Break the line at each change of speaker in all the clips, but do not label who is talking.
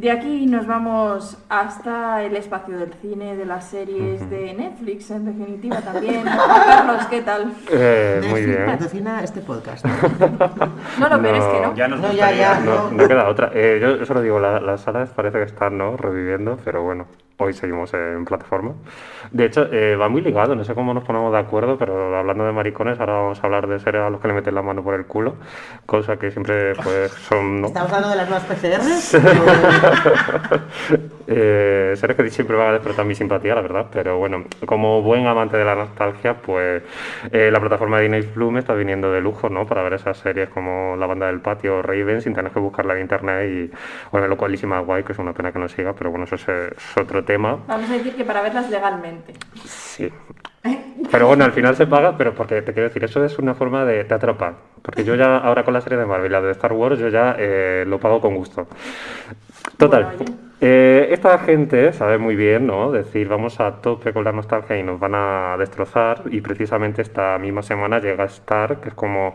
De aquí nos vamos hasta el espacio del cine, de las series, de Netflix, en definitiva también. Carlos, ¿qué tal?
Muy bien.
Patrocina este podcast.
No, lo peor es que no.
Ya nos
No,
gustaría.
ya.
No queda otra. Yo solo digo, las salas parece que están, ¿no?, reviviendo, pero bueno, hoy seguimos en plataforma. De hecho, va muy ligado, no sé cómo nos ponemos de acuerdo, pero hablando de maricones, ahora vamos a hablar de seres a los que le meten la mano por el culo, cosa que siempre pues son, ¿no?
¿Estamos hablando de las nuevas PCRs?
Seres que siempre van a despertar mi simpatía, la verdad, pero bueno, como buen amante de la nostalgia, pues la plataforma de Disney Plus me está viniendo de lujo, ¿no?, para ver esas series como La Banda del Patio o Raven sin tener que buscarla en internet y bueno, lo cualísima guay, que es una pena que no siga, pero bueno, eso es otro tema.
Vamos a decir que para verlas legalmente.
Sí. Pero bueno, al final se paga, pero porque te quiero decir, eso es una forma de atrapar. Porque yo ya, ahora con la serie de Marvel y la de Star Wars, yo ya lo pago con gusto. Total.
Bueno,
Esta gente sabe muy bien, ¿no?, decir vamos a tope con la nostalgia y nos van a destrozar. Y precisamente esta misma semana llega Star, que es como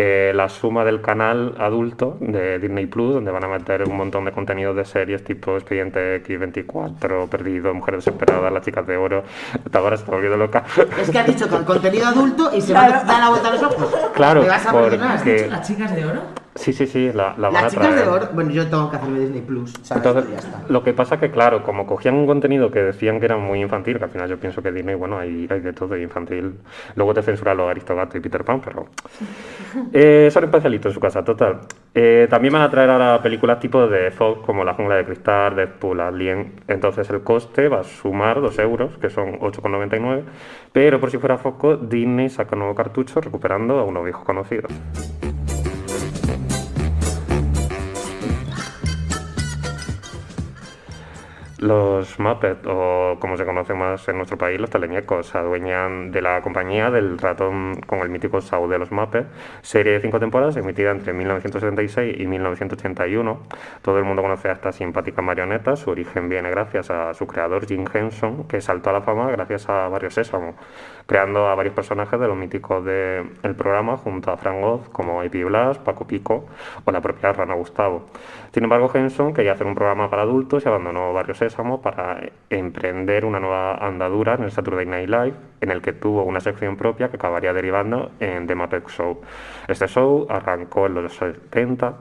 la suma del canal adulto de Disney Plus, donde van a meter un montón de contenidos de series tipo Expediente X24, Perdido, Mujeres Desesperadas, Las Chicas de Oro. Ahora se está volviendo loca.
Es que has dicho con contenido adulto y se
Claro.
va a dar la vuelta a los ojos.
Claro,
¿Me vas a perdonar?
porque-
¿Has dicho las chicas de oro?
Sí, la van a
Las chicas
traer.
de oro. Bueno, yo tengo que hacerme Disney Plus. ¿Sabes?
Entonces,
Ya está.
lo que pasa que, claro, como cogían un contenido que decían que era muy infantil, que al final yo pienso que Disney, bueno, hay de todo, y infantil. Luego te censuran los Aristogato y Peter Pan, pero... son especialitos en su casa, total. También van a traer ahora películas tipo de Fox, como La Jungla de Cristal, Deadpool, Alien. Entonces el coste va a sumar 2 euros, que son 8,99. Pero por si fuera foco, Disney saca un nuevo cartucho recuperando a unos viejos conocidos. Los Muppets, o como se conoce más en nuestro país, los teleñecos, se adueñan de la compañía del ratón con el mítico Saw de los Muppets, serie de 5 temporadas emitida entre 1976 y 1981. Todo el mundo conoce a esta simpática marioneta. Su origen viene gracias a su creador Jim Henson, que saltó a la fama gracias a Barrio Sésamo, creando a varios personajes de los míticos del programa junto a Frank Oz, como A.P. Blas, Paco Pico o la propia Rana Gustavo. Sin embargo, Henson quería hacer un programa para adultos y abandonó Barrio Sésamo para emprender una nueva andadura en el Saturday Night Live, en el que tuvo una sección propia que acabaría derivando en The Muppet Show. Este show arrancó en los 70,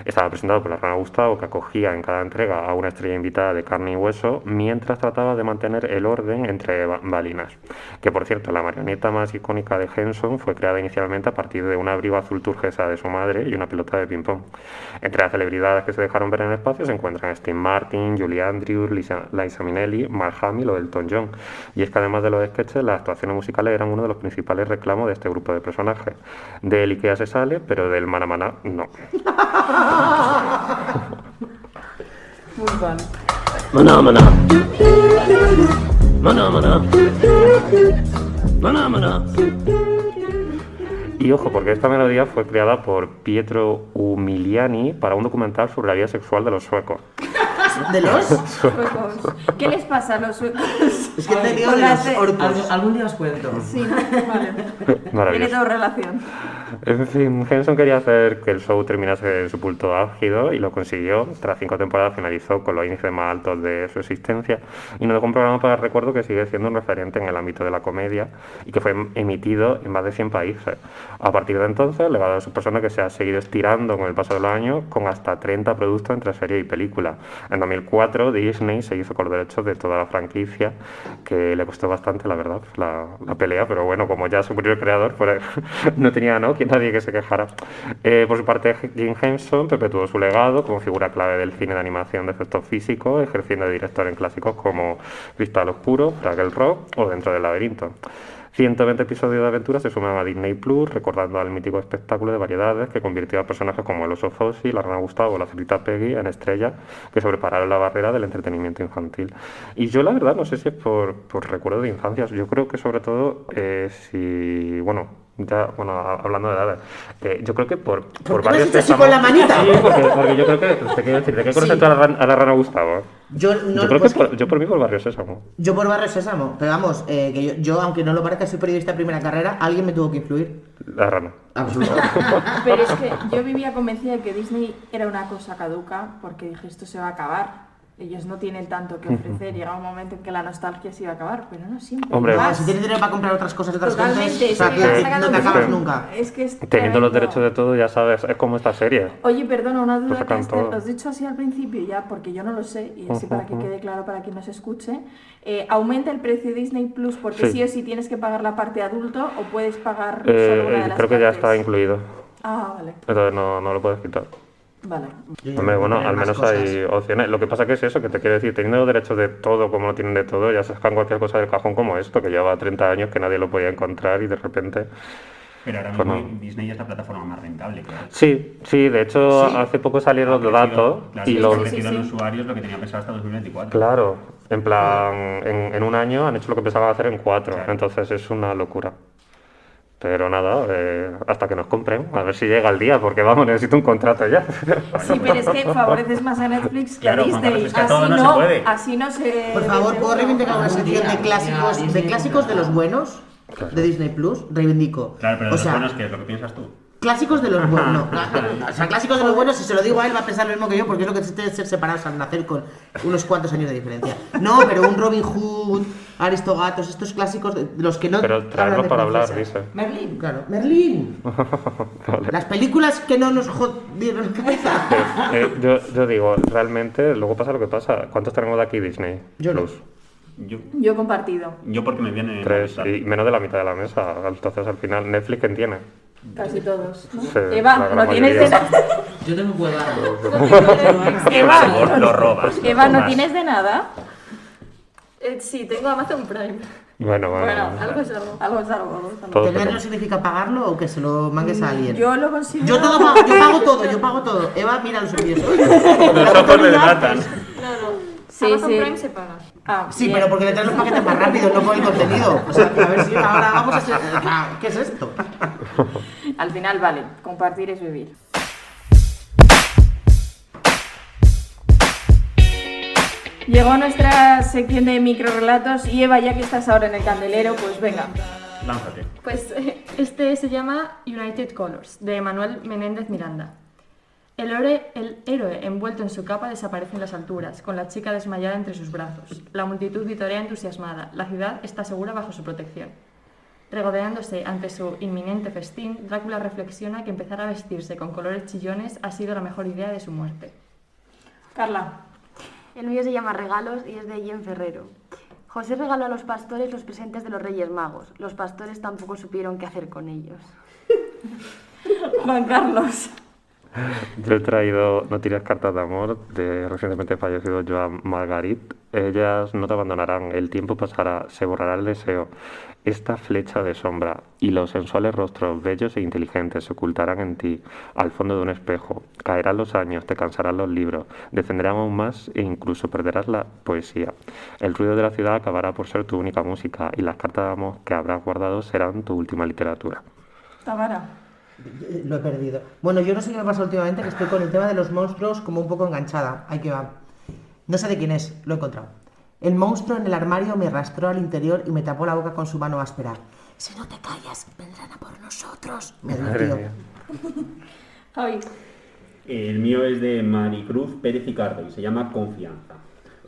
estaba presentado por la Rana Gustavo, que acogía en cada entrega a una estrella invitada de carne y hueso, mientras trataba de mantener el orden entre bambalinas. Que, por cierto, la marioneta más icónica de Henson fue creada inicialmente a partir de un abrigo azul turquesa de su madre y una pelota de ping-pong. Entre las celebridades que se dejaron ver en el espacio se encuentran Steve Martin, Julie Andrews, Liza Minnelli, Mark Hamill o Elton John. Y es que además de los sketches, las actuaciones musicales eran uno de los principales reclamos de este grupo de personajes. Del Ikea se sale, pero del Mana Mana no.
muy fan.
Maná, maná. Maná, maná. Maná, maná. Y ojo, porque esta melodía fue creada por Pietro Umiliani para un documental sobre la vida sexual de los suecos.
¿De los?
Suecos. ¿Qué les pasa a los suecos?
Es que te digo
Con
de
las
los
de-
orcos.
Algún día os cuento.
Sí, vale. Tiene
Maravilloso.
todo relación.
En fin, Henson quería hacer que el show terminase en su punto álgido y lo consiguió. Tras 5 temporadas finalizó con los índices más altos de su existencia y nos dejó un programa para el recuerdo que sigue siendo un referente en el ámbito de la comedia y que fue emitido en más de 100 países. A partir de entonces, legado de sus personas que se ha seguido estirando con el paso de los años con hasta 30 productos entre series y películas. En 2004 Disney se hizo con los derechos de toda la franquicia, que le costó bastante, la verdad, la pelea, pero bueno, como ya se murió el creador, pues no tenía nadie que se quejara. Por su parte, Jim Henson perpetuó su legado como figura clave del cine de animación de efectos físicos, ejerciendo de director en clásicos como Cristal Oscuro, Fraggle Rock o Dentro del laberinto. 120 episodios de aventuras se suman a Disney Plus, recordando al mítico espectáculo de variedades que convirtió a personajes como el oso Fossi, la Rana Gustavo o la cerdita Peggy en estrellas que sobrepararon la barrera del entretenimiento infantil. Y yo la verdad no sé si es por recuerdo de infancias, yo creo que sobre todo hablando de edades, yo creo que por
¿Por qué me
varios
has hecho así con la manita?
Sí, porque yo creo que te quiero decir, ¿de qué conoces tú a la Rana Gustavo?
Yo no
Yo creo
pues
que yo por mí por Barrio Sésamo.
yo por Barrio Sésamo, pero vamos, que yo, aunque no lo parezca, soy periodista de primera carrera, alguien me tuvo que influir.
La rana.
Absolutamente.
Pero es que yo vivía convencida de que Disney era una cosa caduca porque dije esto se va a acabar. Ellos no tienen tanto que ofrecer. Llega un momento en que la nostalgia se iba a acabar, pero no siempre.
Hombre,
Ah,
más.
si tienes dinero para comprar otras cosas, otras
Totalmente,
cosas,
es
o sea,
que
que
han sacado
no te
mucho.
acabas nunca.
Es que es
Teniendo los
tremendo.
derechos de todo, ya sabes, es como esta serie.
Oye, perdona, una duda que
sacan todo.
os he dicho así al principio ya, porque yo no lo sé, y así para que quede claro para quien nos escuche. ¿Aumenta el precio de Disney Plus porque
Sí.
sí o sí tienes que pagar la parte adulto o puedes pagar solo una de las
Creo que ya
partes?
está incluido.
Ah, vale,
Entonces no lo puedes quitar.
vale.
Hombre, bueno,
Tener
al
más
menos
cosas.
hay opciones. Lo que pasa que es eso, que te quiero decir, teniendo los derechos de todo como no tienen de todo, ya sacan cualquier cosa del cajón como esto, que lleva 30 años que nadie lo podía encontrar y de repente...
Pero ahora
Pues
mismo
no.
Disney es la plataforma más rentable, claro.
Sí, de hecho
Sí.
hace poco salieron los datos
Claro,
y
ha
los...
crecido
Sí,
en
sí.
usuarios lo que tenía pensado hasta 2024.
Claro, en plan, en un año han hecho lo que pensaban hacer en 4,
Claro.
entonces es una locura. Pero nada, hasta que nos compren, a ver si llega el día, porque vamos, necesito un contrato ya.
Sí, pero es que favoreces más a Netflix que
Claro,
a
Juan
Disney.
Carlos, es que a todo no se puede.
Así no se...
Por favor, ¿puedo reivindicar una sección de
Mira,
clásicos,
Disney,
de clásicos de los buenos de Disney Plus? Reivindico.
Claro, pero
O
de los
sea,
buenos, ¿qué es lo que piensas tú?
clásicos de los buenos. O sea, clásicos de los buenos, si se lo digo a él va a pensar lo mismo que yo, porque es lo que tiene ser separados al nacer con unos cuantos años de diferencia. No, pero un Robin Hood, Aristogatos, estos clásicos de los que no.
Pero traerlos
hablan de
para hablar,
princesas.
dice.
Merlín.
Claro, Merlín.
Vale.
Las películas que no nos jodieron la cabeza.
Yo digo, realmente, luego pasa lo que pasa. ¿Cuántos tenemos de aquí Disney?
Yo no.
Plus.
Yo compartido,
Yo porque me viene...
3
a
y menos de la mitad de la mesa. Entonces al final, ¿Netflix quién tiene?
casi todos. ¿no?
Sí, la
Eva,
gran
no tienes de
mayoría.
nada.
Yo tengo cuevana.
Eva,
Lo robas.
Eva, ¿no
robas.
tienes de nada?
Sí, tengo Amazon Prime.
Bueno.
Bueno, algo es algo.
Algo es algo.
Todo
¿Tenerlo significa pagarlo o que se lo mangues a alguien?
Yo lo considero...
Yo pago todo, yo pago todo. Eva, mira los envíos.
Los ojos le delatan.
Claro.
Sí,
Amazon
sí.
Prime se paga.
Ah,
Sí,
bien.
pero porque le traen los paquetes más rápido, no por el contenido. O sea, a ver si ahora vamos a ser... ¿Qué es esto?
Al final, vale, compartir es vivir. Llegó nuestra sección de microrelatos y Eva, ya que estás ahora en el candelero, pues venga.
Lánzate.
Pues este se llama United Colors, de Manuel Menéndez Miranda. El héroe envuelto en su capa desaparece en las alturas, con la chica desmayada entre sus brazos. La multitud vitorea entusiasmada. La ciudad está segura bajo su protección. Regodeándose ante su inminente festín, Drácula reflexiona que empezar a vestirse con colores chillones ha sido la mejor idea de su muerte.
Carla.
El mío se llama Regalos y es de Jen Ferrero. José regaló a los pastores los presentes de los Reyes Magos. Los pastores tampoco supieron qué hacer con ellos.
Juan Carlos.
Yo he traído No tires cartas de amor de recientemente fallecido Joan Margarit. Ellas no te abandonarán, el tiempo pasará, se borrará el deseo. Esta flecha de sombra y los sensuales rostros bellos e inteligentes se ocultarán en ti, al fondo de un espejo. Caerán los años, te cansarán los libros, descenderán aún más e incluso perderás la poesía. El ruido de la ciudad acabará por ser tu única música y las cartas de amor que habrás guardado serán tu última literatura.
Tamara.
Lo he perdido. Bueno, yo no sé qué me pasa últimamente, que estoy con el tema de los monstruos como un poco enganchada. Ahí que va. No sé de quién es, lo he encontrado. El monstruo en el armario me arrastró al interior y me tapó la boca con su mano áspera. Si no te callas, vendrán a por nosotros. Me
Madre
advirtió.
mía.
Javi.
El mío es de Maricruz Pérez y Cardo y se llama Confianza.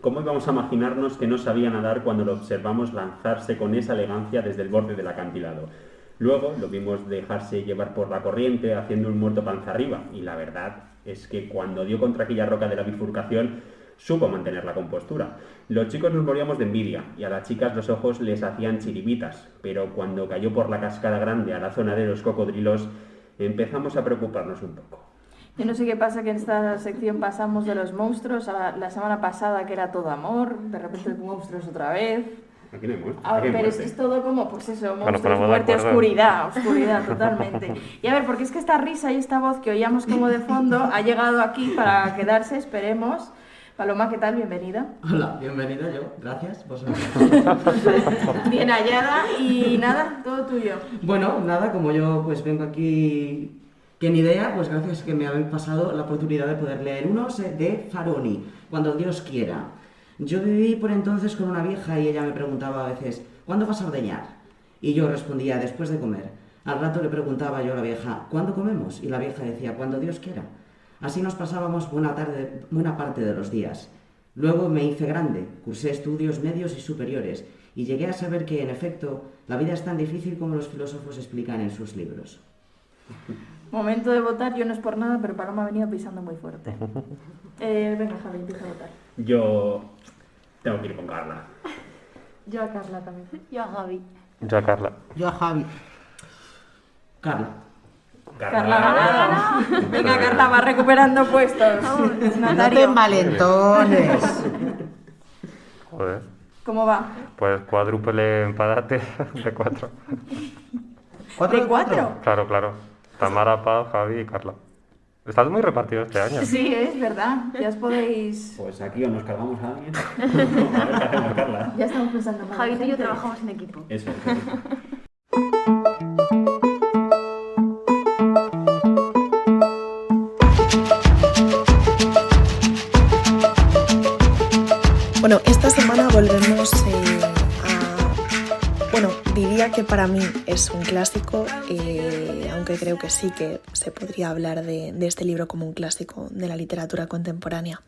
¿Cómo íbamos a imaginarnos que no sabía nadar cuando lo observamos lanzarse con esa elegancia desde el borde del acantilado? Luego lo vimos dejarse llevar por la corriente haciendo un muerto panza arriba y la verdad es que cuando dio contra aquella roca de la bifurcación supo mantener la compostura. Los chicos nos moríamos de envidia y a las chicas los ojos les hacían chiribitas, pero cuando cayó por la cascada grande a la zona de los cocodrilos empezamos a preocuparnos un poco.
Yo no sé qué pasa que en esta sección pasamos de los monstruos a la semana pasada que era todo amor, de repente monstruos otra vez.
Aquí no hay muerte.
Ahora,
Aquí hay
pero
muerte.
es todo como, pues eso,
Bueno,
monstruos,
ponemos de
muerte,
acuerdo.
oscuridad, totalmente. Y a ver, porque es que esta risa y esta voz que oíamos como de fondo ha llegado aquí para quedarse, esperemos. Paloma, ¿qué tal? Bienvenida.
Hola, bienvenido yo. Gracias. Vosotros.
Bien hallada y nada, todo tuyo.
Bueno, nada, como yo pues vengo aquí que ni idea, pues gracias que me habéis pasado la oportunidad de poder leer unos de Faroni, Cuando Dios quiera. Yo viví por entonces con una vieja y ella me preguntaba a veces, ¿cuándo vas a ordeñar? Y yo respondía, después de comer. Al rato le preguntaba yo a la vieja, ¿cuándo comemos? Y la vieja decía, cuando Dios quiera. Así nos pasábamos buena parte de los días. Luego me hice grande, cursé estudios medios y superiores y llegué a saber que, en efecto, la vida es tan difícil como los filósofos explican en sus libros.
Momento de votar, yo no es por nada, pero Paloma ha venido pisando muy fuerte. Venga, Javi, empieza a votar.
Yo tengo que ir con Carla.
Yo a Carla también.
Yo a Javi.
Yo a Carla.
Yo a Javi.
Carla.
Carla ha ganado. Venga, Carla, va recuperando puestos.
No te
Natario,
envalentones.
Joder.
¿cómo va?
Pues cuádruple empate de 4.
¿De 4?
Claro. Tamara, Paz, Javi y Carla. Estás muy repartido este año.
Sí, es verdad. Ya os podéis...
Pues aquí o nos cargamos a alguien. A ver qué hacemos, Carla.
Ya estamos pensando más.
Javi y yo trabajamos en equipo.
Eso es.
Bueno, esta semana volvemos Bueno, diría que para mí es un clásico, aunque creo que sí que se podría hablar de este libro como un clásico de la literatura contemporánea.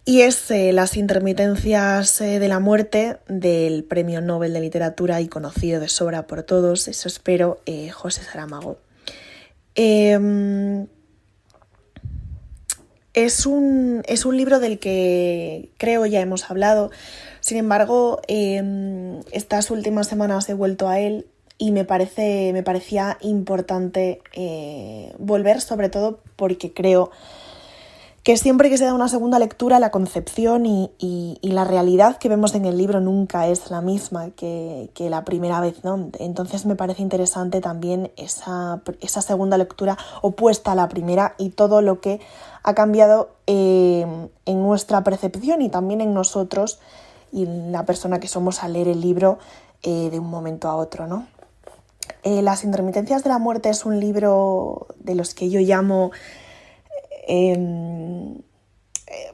Y es Las intermitencias de la muerte del Premio Nobel de Literatura y conocido de sobra por todos, eso espero, José Saramago. Es un libro del que creo ya hemos hablado, sin embargo, estas últimas semanas he vuelto a él y me parecía importante volver, sobre todo porque creo que siempre que se da una segunda lectura la concepción y la realidad que vemos en el libro nunca es la misma que la primera vez, ¿no? Entonces me parece interesante también esa segunda lectura opuesta a la primera y todo lo que ha cambiado en nuestra percepción y también en nosotros y en la persona que somos al leer el libro de un momento a otro, ¿no? Las intermitencias de la muerte es un libro de los que yo llamo...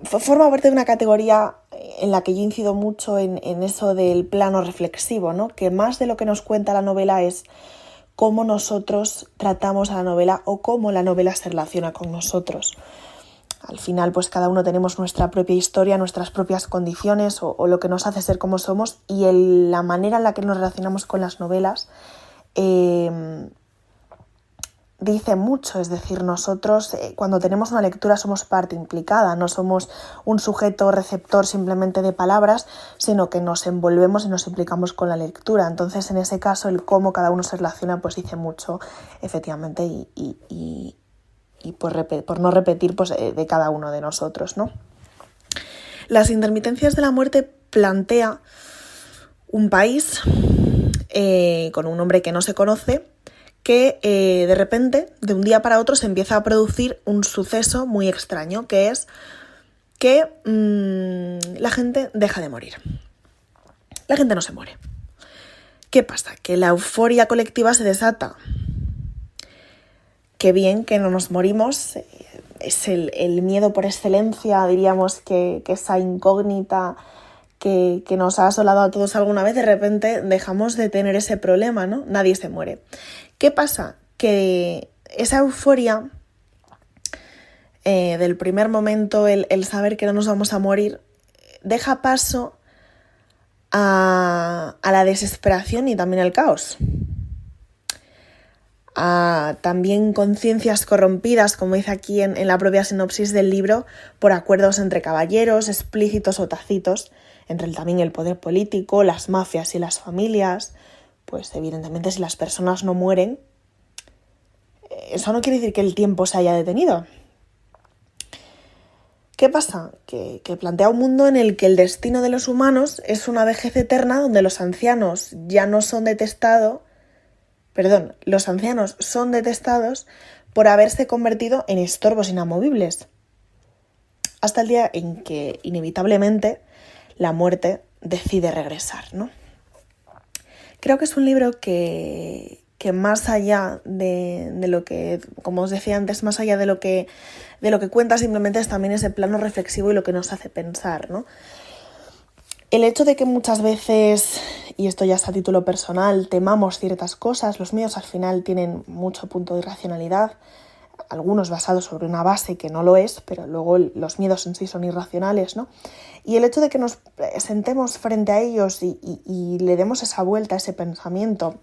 forma parte de una categoría en la que yo incido mucho en eso del plano reflexivo, ¿no? Que más de lo que nos cuenta la novela es cómo nosotros tratamos a la novela o cómo la novela se relaciona con nosotros. Al final, pues cada uno tenemos nuestra propia historia, nuestras propias condiciones o lo que nos hace ser como somos y la manera en la que nos relacionamos con las novelas dice mucho. Es decir, nosotros cuando tenemos una lectura somos parte implicada, no somos un sujeto receptor simplemente de palabras, sino que nos envolvemos y nos implicamos con la lectura. Entonces, en ese caso, el cómo cada uno se relaciona pues dice mucho, efectivamente, y por no repetir pues, de cada uno de nosotros, ¿no? Las intermitencias de la muerte plantea un país con un nombre que no se conoce, que de repente, de un día para otro, se empieza a producir un suceso muy extraño, que es que la gente deja de morir. La gente no se muere. ¿Qué pasa? Que la euforia colectiva se desata. Qué bien que no nos morimos, es el miedo por excelencia, diríamos que esa incógnita que nos ha asolado a todos alguna vez, de repente dejamos de tener ese problema, ¿no? Nadie se muere. ¿Qué pasa? Que esa euforia del primer momento, el saber que no nos vamos a morir, deja paso a la desesperación y también al caos. A también conciencias corrompidas, como dice aquí en la propia sinopsis del libro, por acuerdos entre caballeros, explícitos o tácitos, entre también el poder político, las mafias y las familias. Pues evidentemente si las personas no mueren, eso no quiere decir que el tiempo se haya detenido. ¿Qué pasa? Que plantea un mundo en el que el destino de los humanos es una vejez eterna donde los ancianos los ancianos son detestados por haberse convertido en estorbos inamovibles, hasta el día en que inevitablemente la muerte decide regresar, ¿no? Creo que es un libro que más allá de lo que, como os decía antes, más allá de lo que cuenta, simplemente es también ese plano reflexivo y lo que nos hace pensar, ¿no? El hecho de que muchas veces, y esto ya es a título personal, temamos ciertas cosas, los miedos al final tienen mucho punto de irracionalidad, algunos basados sobre una base que no lo es, pero luego los miedos en sí son irracionales, ¿no? Y el hecho de que nos sentemos frente a ellos y le demos esa vuelta a ese pensamiento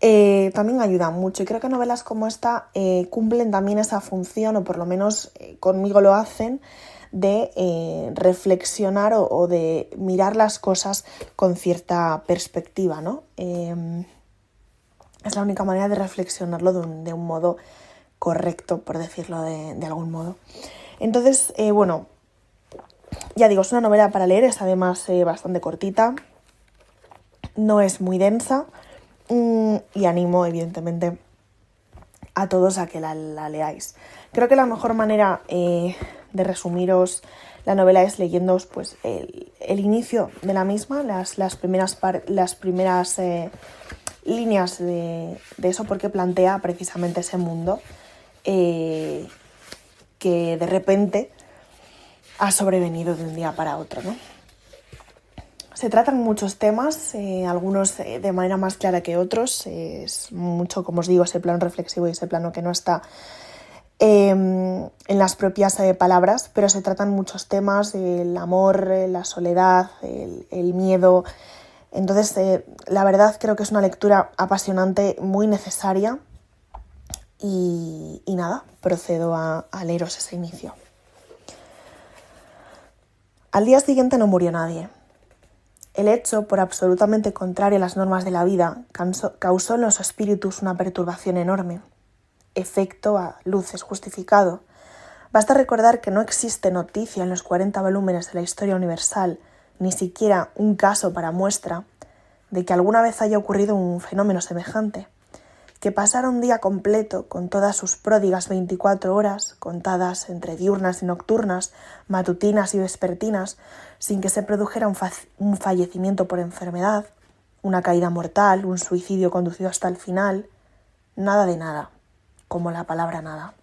también ayuda mucho. Y creo que novelas como esta cumplen también esa función, o por lo menos conmigo lo hacen, de reflexionar o de mirar las cosas con cierta perspectiva, ¿no? Es la única manera de reflexionarlo de un modo correcto, por decirlo de algún modo. Entonces, bueno, ya digo, es una novela para leer, es además bastante cortita, no es muy densa y animo, evidentemente, a todos a que la leáis. Creo que la mejor manera de resumiros la novela es leyéndoos pues, el inicio de la misma, las primeras líneas de eso, porque plantea precisamente ese mundo que de repente ha sobrevenido de un día para otro, ¿no? Se tratan muchos temas, algunos de manera más clara que otros. Es mucho, como os digo, ese plano reflexivo y ese plano que no está en las propias palabras, pero se tratan muchos temas, el amor, la soledad, el miedo. Entonces, la verdad creo que es una lectura apasionante, muy necesaria y nada, procedo a leeros ese inicio. Al día siguiente no murió nadie. El hecho, por absolutamente contrario a las normas de la vida, causó en los espíritus una perturbación enorme. Efecto a luces justificado. Basta recordar que no existe noticia en los 40 volúmenes de la historia universal, ni siquiera un caso para muestra, de que alguna vez haya ocurrido un fenómeno semejante. Que pasara un día completo con todas sus pródigas 24 horas, contadas entre diurnas y nocturnas, matutinas y vespertinas, sin que se produjera un fallecimiento por enfermedad, una caída mortal, un suicidio conducido hasta el final, nada de nada, como la palabra nada.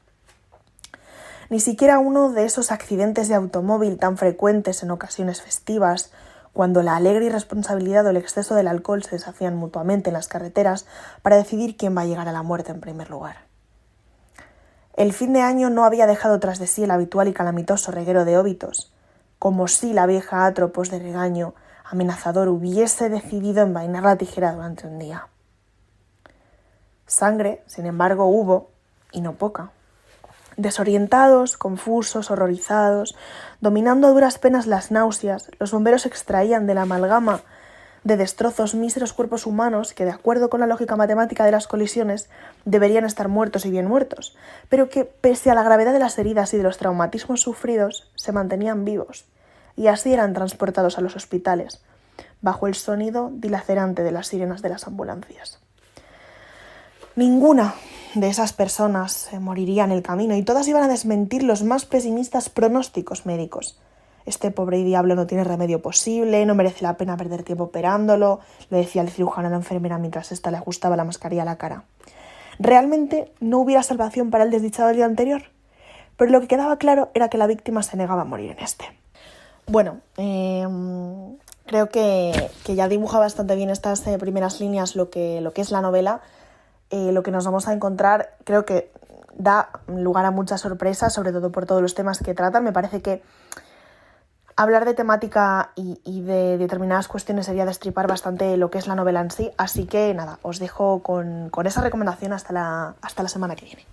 Ni siquiera uno de esos accidentes de automóvil tan frecuentes en ocasiones festivas, cuando la alegre irresponsabilidad o el exceso del alcohol se desafían mutuamente en las carreteras para decidir quién va a llegar a la muerte en primer lugar. El fin de año no había dejado tras de sí el habitual y calamitoso reguero de óbitos, como si la vieja Atropos de regaño amenazador hubiese decidido envainar la tijera durante un día. Sangre, sin embargo, hubo, y no poca. Desorientados, confusos, horrorizados, dominando a duras penas las náuseas, los bomberos extraían de la amalgama de destrozos míseros cuerpos humanos que, de acuerdo con la lógica matemática de las colisiones, deberían estar muertos y bien muertos, pero que, pese a la gravedad de las heridas y de los traumatismos sufridos, se mantenían vivos, y así eran transportados a los hospitales, bajo el sonido dilacerante de las sirenas de las ambulancias. Ninguna de esas personas moriría en el camino y todas iban a desmentir los más pesimistas pronósticos médicos. Este pobre diablo no tiene remedio posible, no merece la pena perder tiempo operándolo, le decía el cirujano a la enfermera mientras ésta le ajustaba la mascarilla a la cara. Realmente no hubiera salvación para el desdichado del día anterior, pero lo que quedaba claro era que la víctima se negaba a morir en este. Bueno, creo que ya dibuja bastante bien estas primeras líneas lo que es la novela. Lo que nos vamos a encontrar creo que da lugar a muchas sorpresas, sobre todo por todos los temas que tratan. Me parece que hablar de temática y de determinadas cuestiones sería destripar bastante lo que es la novela en sí, así que nada, os dejo con esa recomendación hasta la semana que viene.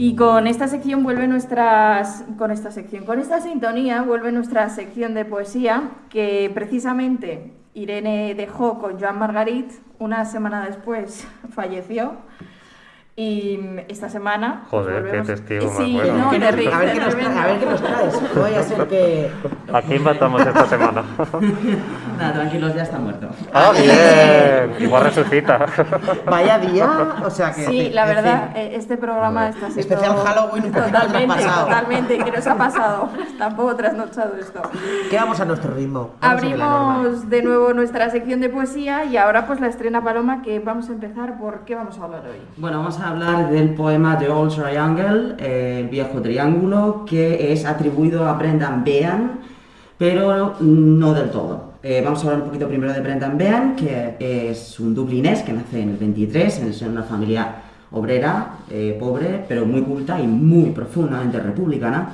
Y con esta sintonía vuelve nuestra sección de poesía, que precisamente Irene dejó con Joan Margarit, una semana después falleció. Y esta semana...
Joder,
volvemos...
qué testigo más
sí,
bueno.
No,
a ver qué nos traes. No vaya a ser que...
¿A quién matamos esta semana?
Nada, tranquilos, ya está muerto.
¡Ah, bien! Igual resucita.
Vaya día, o sea que...
Sí, la verdad, este programa está siendo...
Especial Halloween un poquito
Totalmente, ¿qué nos ha pasado? Tampoco trasnochado esto.
Que vamos a nuestro ritmo.
Abrimos de nuevo nuestra sección de poesía y ahora pues la estrena Paloma, que vamos a empezar. ¿Por qué vamos a hablar hoy?
Bueno, vamos a a hablar del poema The Old Triangle, el viejo triángulo, que es atribuido a Brendan Behan, pero no del todo. Vamos a hablar un poquito primero de Brendan Behan, que es un dublinés que nace en el 23, en una familia obrera, pobre, pero muy culta y muy profundamente republicana.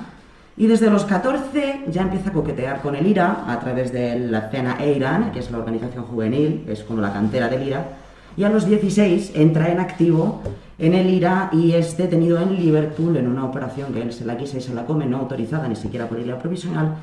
Y desde los 14 ya empieza a coquetear con el IRA a través de la Cena Eiran, que es la organización juvenil, es como la cantera del IRA. Y a los 16 entra en activo en el IRA y es detenido en Liverpool en una operación que él se la quise y se la come, no autorizada ni siquiera por IRA provisional,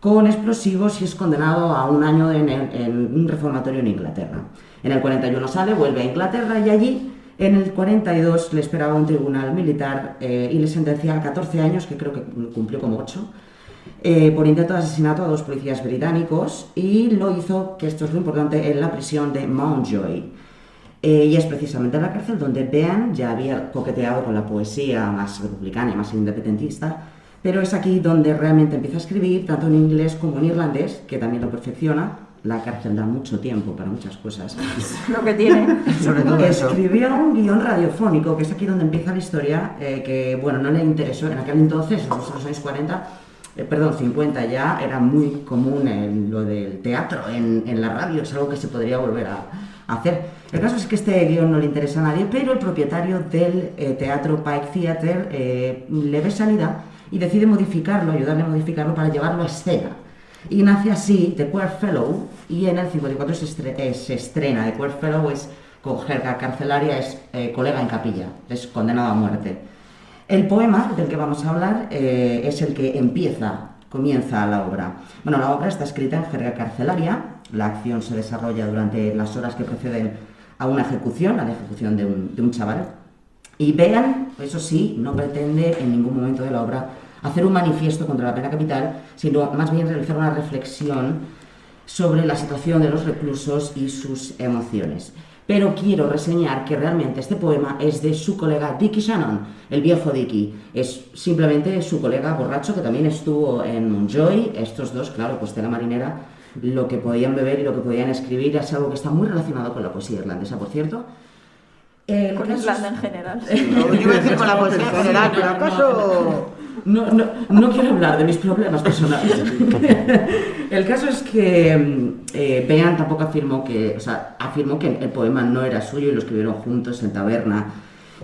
con explosivos, y es condenado a un año en un reformatorio en Inglaterra. En el 41 sale, vuelve a Inglaterra y allí en el 42 le esperaba un tribunal militar y le sentencia a 14 años, que creo que cumplió como 8, por intento de asesinato a 2 policías británicos, y lo hizo, que esto es lo importante, en la prisión de Mountjoy. Y es precisamente la cárcel donde Behan ya había coqueteado con la poesía más republicana y más independentista, pero es aquí donde realmente empieza a escribir, tanto en inglés como en irlandés, que también lo perfecciona. La cárcel da mucho tiempo para muchas cosas.
Lo que tiene.
Sobre todo eso.
Escribió un guión radiofónico, que es aquí donde empieza la historia, que bueno, no le interesó en aquel entonces, en los años 50 ya, era muy común lo del teatro en la radio, es algo que se podría volver a hacer. El caso es que este guión no le interesa a nadie, pero el propietario del teatro Pike Theatre le ve salida y decide modificarlo, ayudarle a modificarlo para llevarlo a escena. Y nace así The Queer Fellow, y en el 54 se estrena. The Queer Fellow es con jerga carcelaria, es colega en capilla, es condenado a muerte. El poema del que vamos a hablar es el que comienza la obra. Bueno, la obra está escrita en jerga carcelaria, la acción se desarrolla durante las horas que preceden a una ejecución, a la ejecución de un chaval. Y Behan, eso sí, no pretende en ningún momento de la obra hacer un manifiesto contra la pena capital, sino más bien realizar una reflexión sobre la situación de los reclusos y sus emociones. Pero quiero reseñar que realmente este poema es de su colega Dickie Shannon, el viejo Dickie. Es simplemente su colega borracho que también estuvo en Mountjoy. Estos dos, claro, pues tela marinera, lo que podían beber y lo que podían escribir es algo que está muy relacionado con la poesía irlandesa, por cierto.
Con Irlanda en general.
Yo iba a decir con la poesía en general, pero ¿acaso...?
No quiero hablar de mis problemas personales. El caso es que Behan tampoco afirmó que el poema no era suyo y lo escribieron juntos en taberna.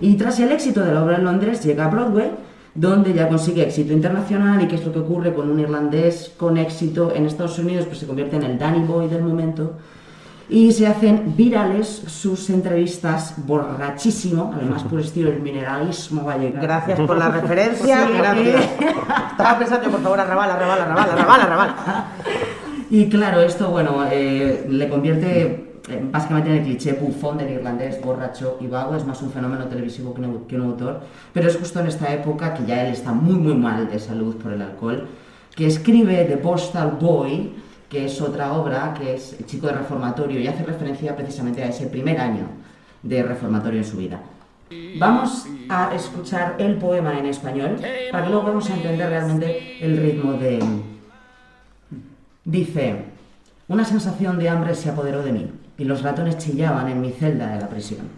Y tras el éxito de la obra en Londres, llega a Broadway, donde ya consigue éxito internacional. ¿Y qué es lo que ocurre con un irlandés con éxito en Estados Unidos? Pues se convierte en el Danny Boy del momento. Y se hacen virales sus entrevistas borrachísimo, además por estilo el mineralismo gallego.
Gracias por la referencia,
Sí,
gracias. Estaba pensando, por favor, arrabal.
Y claro, esto, bueno, le convierte básicamente en el cliché bufón del irlandés borracho y vago. Es más un fenómeno televisivo que un autor, pero es justo en esta época que ya él está muy mal de salud por el alcohol, que escribe The Postal Boy, que es otra obra, que es El chico de reformatorio, y hace referencia precisamente a ese primer año de reformatorio en su vida. Vamos a escuchar el poema en español, para que luego vamos a entender realmente el ritmo de él. Dice: una sensación de hambre se apoderó de mí, y los ratones chillaban en mi celda de la prisión.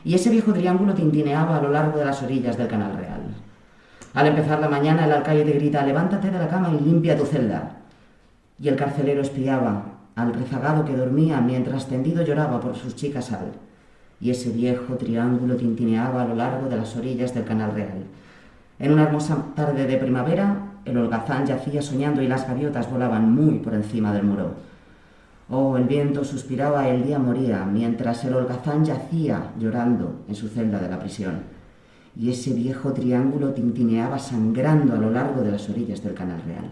Y ese viejo triángulo tintineaba a lo largo de las orillas del Canal Real. Al empezar la mañana, el alcaide grita: levántate de la cama y limpia tu celda. Y el carcelero espiaba al rezagado que dormía mientras tendido lloraba por sus chicas Sal. Y ese viejo triángulo tintineaba a lo largo de las orillas del Canal Real. En una hermosa tarde de primavera, el holgazán yacía soñando y las gaviotas volaban muy por encima del muro. Oh, el viento suspiraba y el día moría, mientras el holgazán yacía llorando en su celda de la prisión. Y ese viejo triángulo tintineaba sangrando a lo largo de las orillas del Canal Real.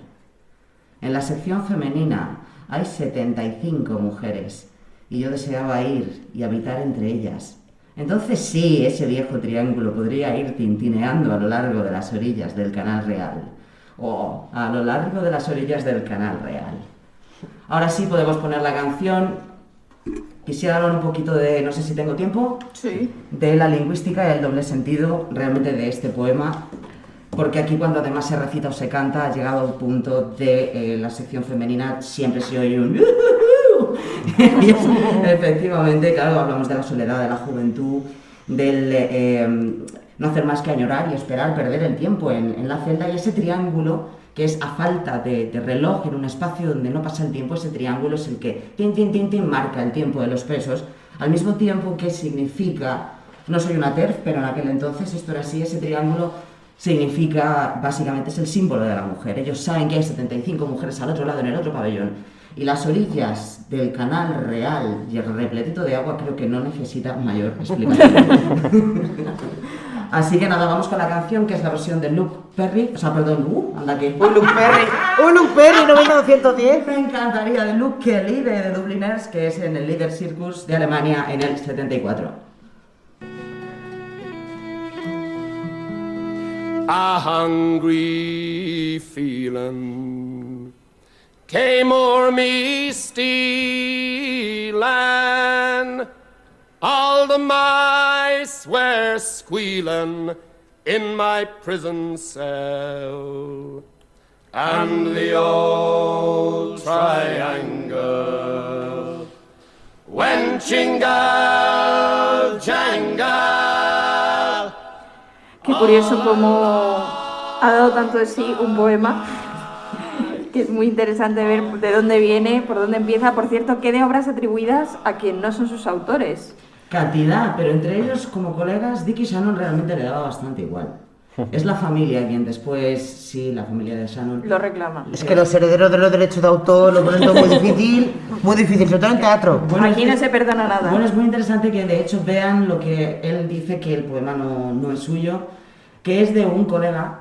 En la sección femenina hay 75 mujeres, y yo deseaba ir y habitar entre ellas. Entonces sí, ese viejo triángulo podría ir tintineando a lo largo de las orillas del Canal Real. Oh, a lo largo de las orillas del Canal Real. Ahora sí podemos poner la canción. Quisiera hablar un poquito de, no sé si tengo tiempo,
Sí.
de la lingüística y el doble sentido realmente de este poema. Porque aquí cuando además se recita o se canta, ha llegado al punto de la sección femenina, siempre se oye un y efectivamente, claro, hablamos de la soledad, de la juventud, del no hacer más que añorar y esperar, perder el tiempo en la celda, y ese triángulo que es a falta de reloj en un espacio donde no pasa el tiempo, ese triángulo es el que tin, tin, tin, tin, marca el tiempo de los presos, al mismo tiempo que significa, no soy una TERF, pero en aquel entonces esto era así, ese triángulo significa, básicamente es el símbolo de la mujer. Ellos saben que hay 75 mujeres al otro lado, en el otro pabellón, y las orillas del canal real y el repletito de agua creo que no necesita mayor explicación. Así que nada, vamos con la canción, que es la versión de Luke Perry, anda que...
Un Luke Perry, 1910.
Me encantaría, de Luke Kelly, de Dubliners, que es en el Lieder Circus de Alemania en el 74.
A hungry feeling came o'er me stealing. All the mice were squealing in my prison cell, and the old triangle went jingle, jangle.
Qué curioso cómo ha dado tanto de sí un poema, que es muy interesante ver de dónde viene, por dónde empieza. Por cierto, ¿qué de obras atribuidas a quien no son sus autores?
Cantidad, pero entre ellos, como colegas, Dick y Shannon realmente le daba bastante igual. Es la familia quien después, sí, la familia de Shannon...
Lo reclama.
Es que los herederos de los derechos de autor lo ponen todo muy difícil, sobre todo en teatro.
Bueno,
aquí no se perdona nada.
Bueno, es muy interesante que de hecho vean lo que él dice, que el poema no es suyo, que es de un colega,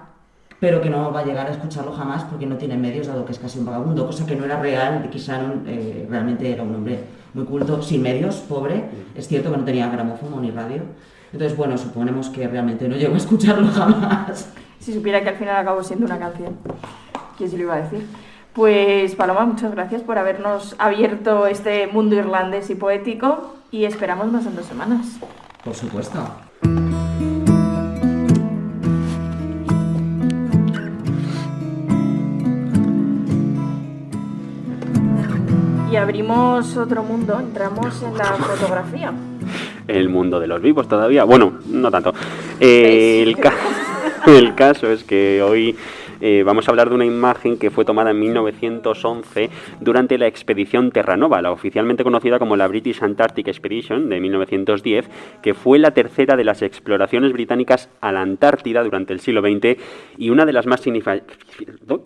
pero que no va a llegar a escucharlo jamás porque no tiene medios, dado que es casi un vagabundo, cosa que no era real. Dick Shannon realmente era un hombre muy culto, sin medios, pobre. Es cierto que no tenía gramófono ni radio. Entonces, bueno, suponemos que realmente no llegó a escucharlo jamás.
Si supiera que al final acabó siendo una canción. ¿Quién se lo iba a decir? Pues, Paloma, muchas gracias por habernos abierto este mundo irlandés y poético, y esperamos más en 2 semanas.
Por supuesto.
Y abrimos otro mundo, entramos en la fotografía.
El mundo de los vivos todavía. Bueno, no tanto. El caso es que hoy vamos a hablar de una imagen que fue tomada en 1911 durante la expedición Terra Nova, la oficialmente conocida como la British Antarctic Expedition de 1910, que fue la tercera de las exploraciones británicas a la Antártida durante el siglo XX y una de las más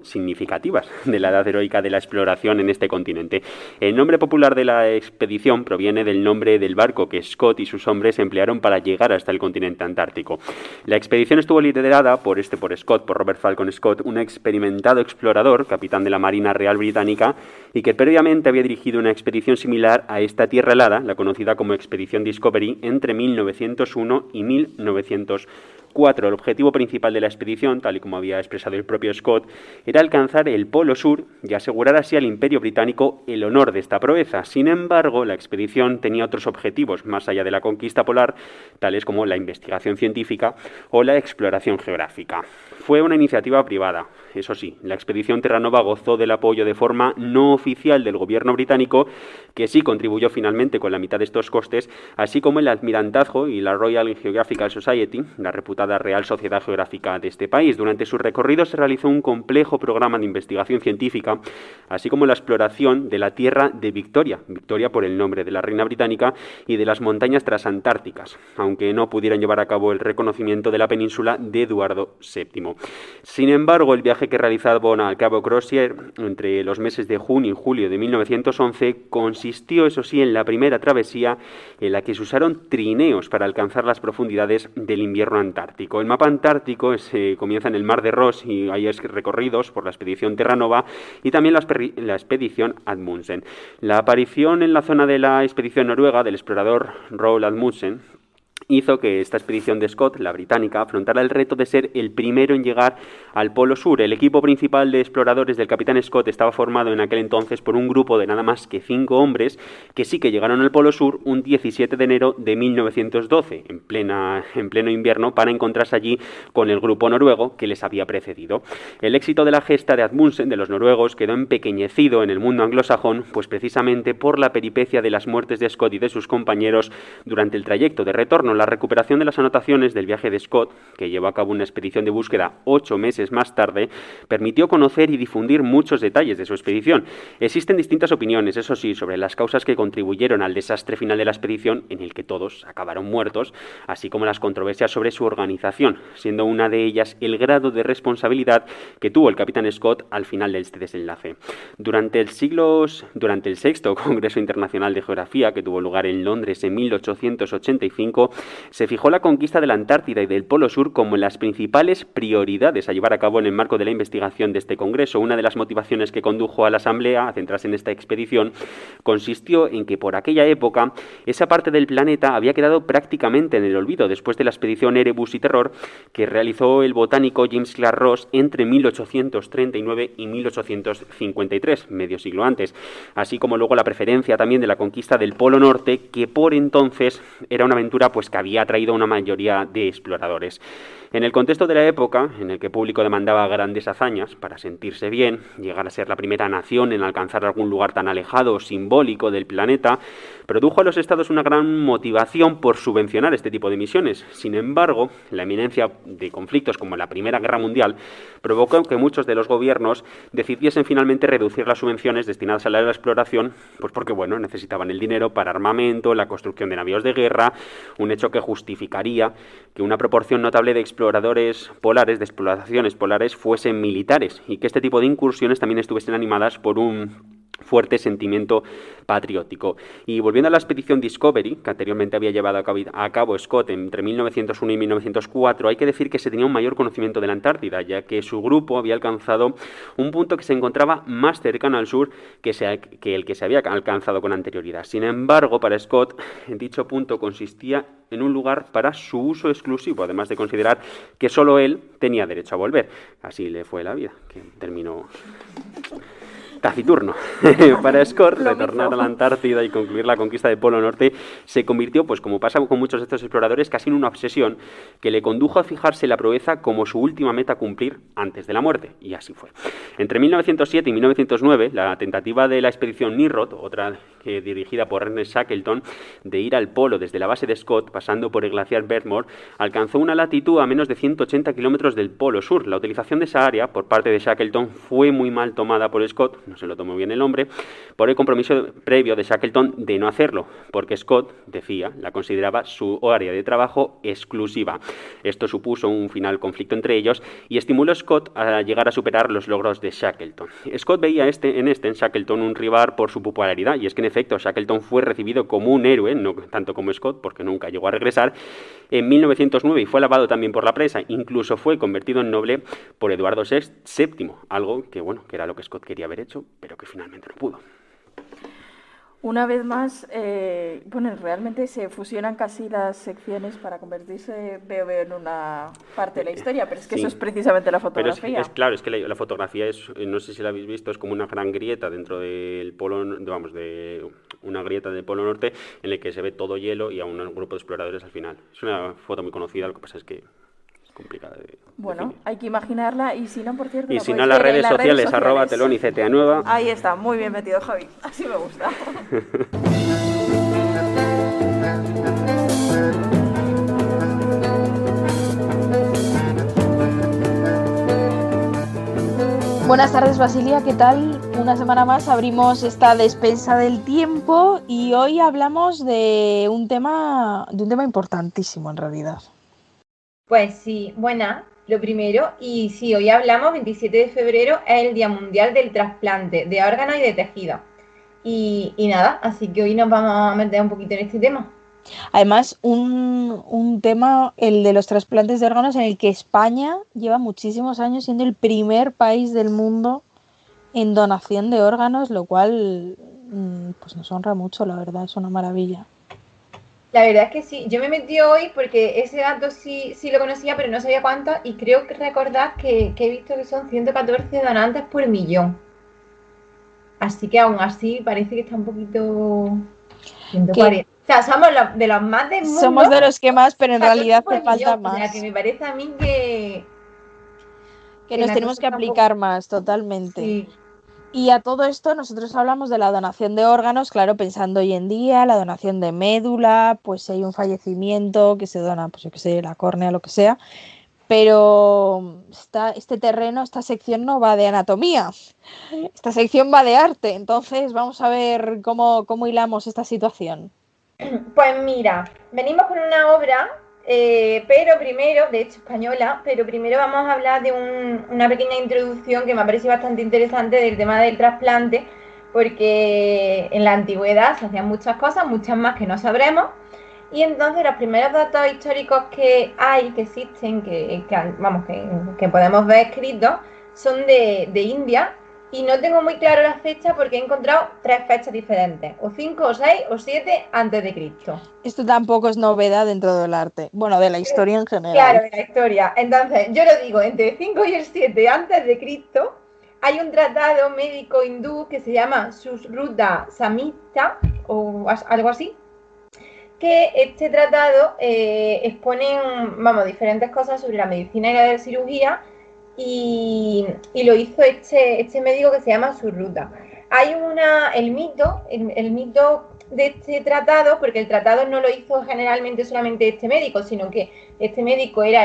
significativas de la edad heroica de la exploración en este continente. El nombre popular de la expedición proviene del nombre del barco que Scott y sus hombres emplearon para llegar hasta el continente antártico. La expedición estuvo liderada por Robert Falcon Scott, un experimentado explorador, capitán de la Marina Real Británica, y que previamente había dirigido una expedición similar a esta tierra helada, la conocida como Expedición Discovery, entre 1901 y 1904. El objetivo principal de la expedición, tal y como había expresado el propio Scott, era alcanzar el Polo Sur y asegurar así al Imperio Británico el honor de esta proeza. Sin embargo, la expedición tenía otros objetivos más allá de la conquista polar, tales como la investigación científica o la exploración geográfica. Fue una iniciativa privada. Eso sí, la expedición Terra Nova gozó del apoyo de forma no oficial del gobierno británico, que sí contribuyó finalmente con la mitad de estos costes, así como el Almirantazgo y la Royal Geographical Society, la reputada Real Sociedad Geográfica de este país. Durante su recorrido se realizó un complejo programa de investigación científica, así como la exploración de la tierra de Victoria por el nombre de la reina británica, y de las montañas transantárticas, aunque no pudieran llevar a cabo el reconocimiento de la península de Eduardo VII. Sin embargo, el viaje que realizaban al Cabo Crozier entre los meses de junio y julio de 1911 consistió, eso sí, en la primera travesía en la que se usaron trineos para alcanzar las profundidades del invierno antártico. El mapa antártico comienza en el Mar de Ross y hay recorridos por la expedición Terra Nova y también la expedición Amundsen. La aparición en la zona de la expedición noruega del explorador Roald Amundsen hizo que esta expedición de Scott, la británica, afrontara el reto de ser el primero en llegar al Polo Sur. El equipo principal de exploradores del capitán Scott estaba formado en aquel entonces por un grupo de nada más que 5 hombres que sí que llegaron al Polo Sur un 17 de enero de 1912, en pleno invierno, para encontrarse allí con el grupo noruego que les había precedido. El éxito de la gesta de Amundsen, de los noruegos, quedó empequeñecido en el mundo anglosajón, pues precisamente por la peripecia de las muertes de Scott y de sus compañeros durante el trayecto de retorno. la recuperación de las anotaciones del viaje de Scott, que llevó a cabo una expedición de búsqueda 8 meses más tarde, permitió conocer y difundir muchos detalles de su expedición. Existen distintas opiniones, eso sí, sobre las causas que contribuyeron al desastre final de la expedición, en el que todos acabaron muertos, así como las controversias sobre su organización, siendo una de ellas el grado de responsabilidad que tuvo el capitán Scott al final de este desenlace. Durante el sexto Congreso Internacional de Geografía, que tuvo lugar en Londres en 1885, se fijó la conquista de la Antártida y del Polo Sur como las principales prioridades a llevar a cabo en el marco de la investigación de este Congreso. Una de las motivaciones que condujo a la Asamblea a centrarse en esta expedición consistió en que por aquella época esa parte del planeta había quedado prácticamente en el olvido después de la expedición Erebus y Terror que realizó el botánico James Clark Ross entre 1839 y 1853, medio siglo antes, así como luego la preferencia también de la conquista del Polo Norte, que por entonces era una aventura pues que había atraído a una mayoría de exploradores. En el contexto de la época, en el que el público demandaba grandes hazañas para sentirse bien, llegar a ser la primera nación en alcanzar algún lugar tan alejado o simbólico del planeta, produjo a los estados una gran motivación por subvencionar este tipo de misiones. Sin embargo, la eminencia de conflictos como la Primera Guerra Mundial provocó que muchos de los gobiernos decidiesen finalmente reducir las subvenciones destinadas a la exploración, pues porque bueno, necesitaban el dinero para armamento, la construcción de navíos de guerra, un hecho que justificaría que una proporción notable de exploradores polares, de exploraciones polares, fuesen militares y que este tipo de incursiones también estuviesen animadas por un fuerte sentimiento patriótico. Y volviendo a la expedición Discovery, que anteriormente había llevado a cabo Scott entre 1901 y 1904, hay que decir que se tenía un mayor conocimiento de la Antártida, ya que su grupo había alcanzado un punto que se encontraba más cercano al sur que el que se había alcanzado con anterioridad. Sin embargo, para Scott, dicho punto consistía en un lugar para su uso exclusivo, además de considerar que solo él tenía derecho a volver. Así le fue la vida, que terminó taciturno. Para Scott, retornar a la Antártida y concluir la conquista del Polo Norte se convirtió, pues como pasa con muchos de estos exploradores, casi en una obsesión que le condujo a fijarse la proeza como su última meta a cumplir antes de la muerte, y así fue. Entre 1907 y 1909, la tentativa de la expedición Nimrod, otra dirigida por Ernest Shackleton, de ir al polo desde la base de Scott, pasando por el glaciar Bergmore, alcanzó una latitud a menos de 180 kilómetros del Polo Sur. La utilización de esa área por parte de Shackleton fue muy mal tomada por Scott, no se lo tomó bien el hombre, por el compromiso previo de Shackleton de no hacerlo, porque Scott, decía, la consideraba su área de trabajo exclusiva. Esto supuso un final conflicto entre ellos y estimuló a Scott a llegar a superar los logros de Shackleton. Scott veía en Shackleton un rival por su popularidad, y es que en efecto Shackleton fue recibido como un héroe, no tanto como Scott, porque nunca llegó a regresar, en 1909 y fue alabado también por la prensa, incluso fue convertido en noble por Eduardo VII, algo que bueno, que era lo que Scott quería haber hecho, pero que finalmente no pudo.
Una vez más, bueno, realmente se fusionan casi las secciones para convertirse, veo en una parte de la historia, pero es que sí, eso es precisamente la fotografía.
Pero es que la fotografía es, no sé si la habéis visto, es como una gran grieta dentro del polo, vamos, de una grieta del Polo Norte en la que se ve todo hielo y a un grupo de exploradores al final. Es una foto muy conocida, lo que pasa es que complicada de
bueno,
definir.
Hay que imaginarla, y si no, por cierto,
y si no, las redes sociales, @ Telón y CTA Nueva.
Ahí está, muy bien metido, Javi, así me gusta.
Buenas tardes, Basilia, ¿qué tal? Una semana más abrimos esta despensa del tiempo y hoy hablamos de un tema importantísimo en realidad.
Pues sí, buena, lo primero, y sí, hoy hablamos, 27 de febrero, es el Día Mundial del Trasplante de órganos y de tejidos. Y nada, así que hoy nos vamos a meter un poquito en este tema.
Además, un tema, el de los trasplantes de órganos, en el que España lleva muchísimos años siendo el primer país del mundo en donación de órganos, lo cual pues nos honra mucho, la verdad, es una maravilla.
La verdad es que sí, yo me metí hoy porque ese dato sí lo conocía, pero no sabía cuánto, y creo que recordad que he visto que son 114 donantes por millón. Así que aún así parece que está un poquito... 140. O sea, somos de los más del mundo.
Somos de los que más, pero en realidad hace falta más.
O sea, que me parece a mí que
nos tenemos que aplicar más, totalmente.
Sí.
Y a todo esto nosotros hablamos de la donación de órganos, claro, pensando hoy en día, la donación de médula, pues si hay un fallecimiento que se dona, pues yo qué sé, la córnea, lo que sea, pero este terreno, esta sección no va de anatomía, esta sección va de arte, entonces vamos a ver cómo hilamos esta situación.
Pues mira, venimos con una obra, pero primero, de hecho española, pero primero vamos a hablar de una pequeña introducción que me ha parecido bastante interesante del tema del trasplante, porque en la antigüedad se hacían muchas cosas, muchas más que no sabremos, y entonces los primeros datos históricos que hay, que existen, que podemos ver escritos, son de India. Y no tengo muy claro la fecha porque he encontrado 3 fechas diferentes, o 5, o 6, o 7 antes de Cristo.
Esto tampoco es novedad dentro del arte, bueno, de la historia en general.
Claro, de la historia. Entonces, yo lo digo, entre el 5 y el 7 antes de Cristo, hay un tratado médico hindú que se llama Susruta Samhita, o algo así, que este tratado expone, diferentes cosas sobre la medicina y la cirugía, y lo hizo este médico que se llama Surruta. Hay el mito de este tratado, porque el tratado no lo hizo generalmente solamente este médico, sino que este médico era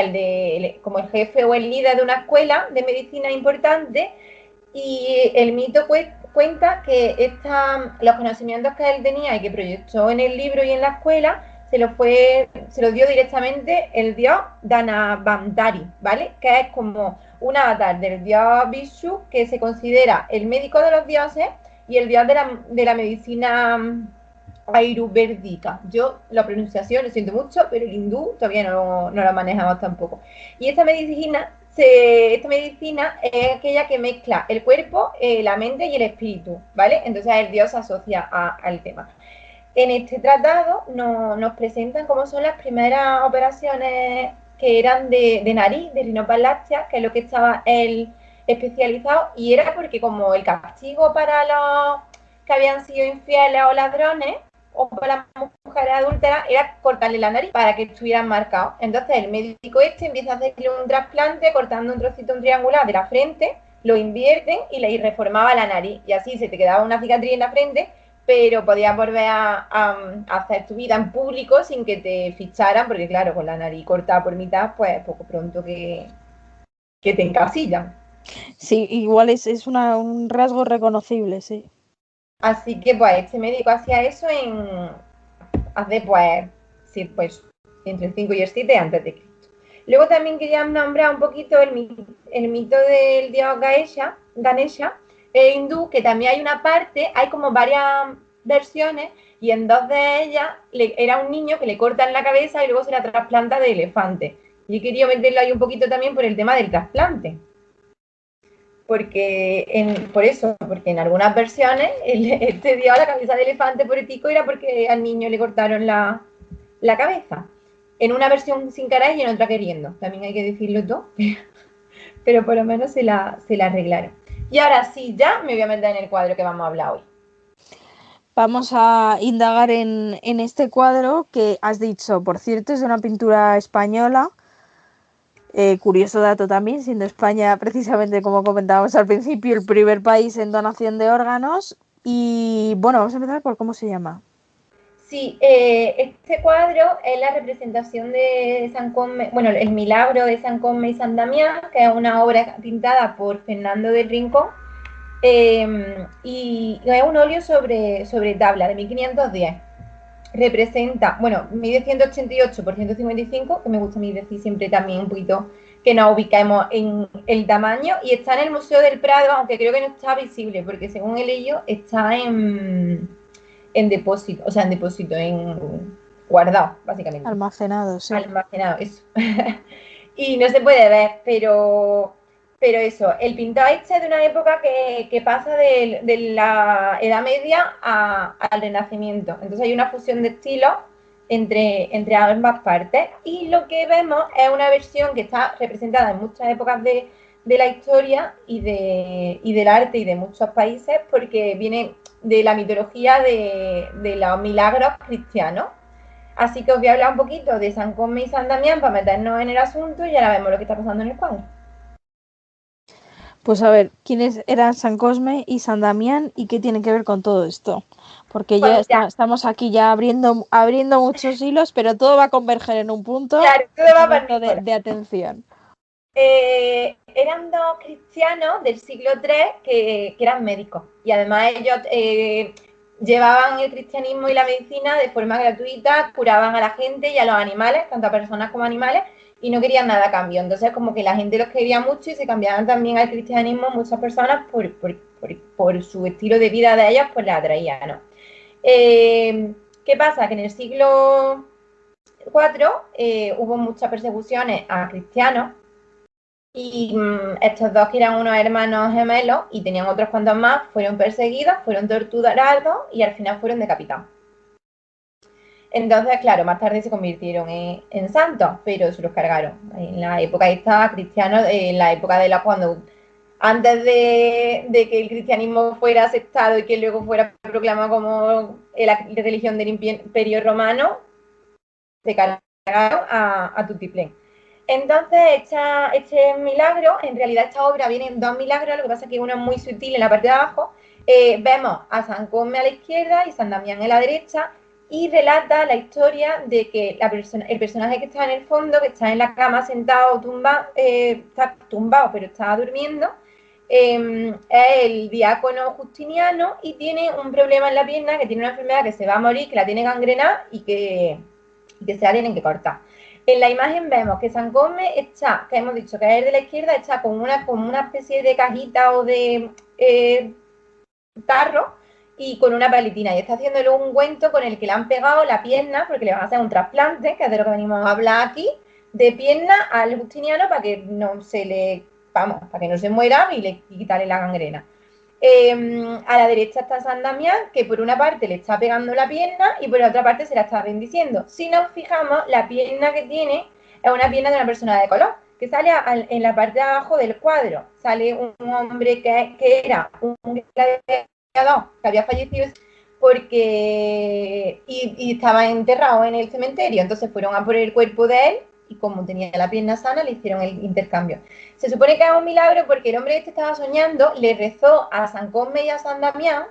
como el jefe o el líder de una escuela de medicina importante, y el mito cuenta que los conocimientos que él tenía y que proyectó en el libro y en la escuela se lo dio directamente el dios Dhanavantari, ¿vale? Que es como un avatar del dios Vishnu, que se considera el médico de los dioses y el dios de la medicina ayurvédica. Yo la pronunciación lo siento mucho, pero el hindú todavía no lo manejamos tampoco. Y esta medicina es aquella que mezcla el cuerpo, la mente y el espíritu, ¿vale? Entonces el dios se asocia al tema. En este tratado nos presentan cómo son las primeras operaciones que eran de nariz, de rinoplastia, que es lo que estaba él especializado, y era porque como el castigo para los que habían sido infieles o ladrones, o para las mujeres adúlteras, era cortarle la nariz para que estuvieran marcados. Entonces el médico empieza a hacerle un trasplante cortando un trocito triangular de la frente, lo invierten y reformaba la nariz, y así se te quedaba una cicatriz en la frente, pero podías volver a hacer tu vida en público sin que te ficharan, porque claro, con la nariz cortada por mitad, pues poco pronto que te encasillan.
Sí, igual es un rasgo reconocible, sí.
Así que pues este médico hacía eso hace pues entre el 5 y el 7 antes de Cristo. Luego también quería nombrar un poquito el mito del dios Ganesha, hindú, que también hay como varias versiones, y en 2 de ellas era un niño que le cortan la cabeza y luego se la trasplanta de elefante. Y he querido meterlo ahí un poquito también por el tema del trasplante. Porque en algunas versiones este dio la cabeza de elefante por ético, era porque al niño le cortaron la cabeza. En una versión sin querer y en otra queriendo. También hay que decirlo todo. Pero por lo menos se la arreglaron. Y ahora sí, ya me voy a meter en el cuadro que vamos a hablar hoy.
Vamos a indagar en este cuadro que has dicho, por cierto, es de una pintura española. Curioso dato también, siendo España, precisamente como comentábamos al principio, el primer país en donación de órganos. Y bueno, vamos a empezar por cómo se llama.
Sí, este cuadro es la representación de San Cosme, el milagro de San Cosme y San Damián, que es una obra pintada por Fernando del Rincón, y es un óleo sobre tabla de 1510. Representa, mide 188 por 155, que me gusta a mí decir siempre también un poquito que nos ubiquemos en el tamaño, y está en el Museo del Prado, aunque creo que no está visible, porque según he leído está en depósito, guardado, básicamente.
Almacenado, sí.
Almacenado, eso. Y no se puede ver, pero eso, el pintado es de una época que pasa de la Edad Media al Renacimiento. Entonces hay una fusión de estilos entre ambas partes, y lo que vemos es una versión que está representada en muchas épocas de la historia y del arte y de muchos países, porque viene de la mitología de los milagros cristianos. Así que os voy a hablar un poquito de San Cosme y San Damián para meternos en el asunto, y ahora vemos lo que está pasando en el cuadro.
Pues a ver, ¿quiénes eran San Cosme y San Damián y qué tiene que ver con todo esto? Porque
Pues ya,
estamos aquí ya abriendo muchos hilos, pero todo va a converger en un punto,
claro, todo
un
va para
momento
Nicolás.
de atención.
Eran dos cristianos del siglo III que eran médicos y además ellos llevaban el cristianismo y la medicina de forma gratuita, curaban a la gente y a los animales, tanto a personas como a animales, y no querían nada a cambio. Entonces como que la gente los quería mucho y se cambiaban también al cristianismo muchas personas por su estilo de vida de ellos, pues les atraía, ¿no? ¿Qué pasa? Que en el siglo IV hubo muchas persecuciones a cristianos y estos dos, que eran unos hermanos gemelos y tenían otros cuantos más, fueron perseguidos, fueron torturados y al final fueron decapitados. Entonces, claro, más tarde se convirtieron en santos, pero se los cargaron. En la época esta, cristianos, en la época de cuando antes de que el cristianismo fuera aceptado y que luego fuera proclamado como la religión del Imperio Romano, se cargaron a tutiplén. Entonces, este milagro, en realidad esta obra viene en dos milagros, lo que pasa es que uno es muy sutil en la parte de abajo. Vemos a San Cosme a la izquierda y San Damián a la derecha, y relata la historia de que el personaje que está en el fondo, que está en la cama sentado, está tumbado, pero está durmiendo, es el diácono Justiniano y tiene un problema en la pierna, que tiene una enfermedad que se va a morir, que la tiene gangrenada y que se la tienen que cortar. En la imagen vemos que San Cosme está, que hemos dicho que es el de la izquierda, está con una especie de cajita o de tarro y con una palitina, y está haciéndole un ungüento con el que le han pegado la pierna, porque le van a hacer un trasplante, que es de lo que venimos a hablar aquí, de pierna al Justiniano para que no se muera y le quitarle la gangrena. A la derecha está San Damián, que por una parte le está pegando la pierna y por la otra parte se la está bendiciendo. Si nos fijamos, la pierna que tiene es una pierna de una persona de color, que sale en la parte de abajo del cuadro. Sale un hombre que era un gladiador que había fallecido y estaba enterrado en el cementerio. Entonces fueron a por el cuerpo de él y como tenía la pierna sana le hicieron el intercambio. Se supone que es un milagro porque el hombre este estaba soñando, le rezó a San Cosme y a San Damián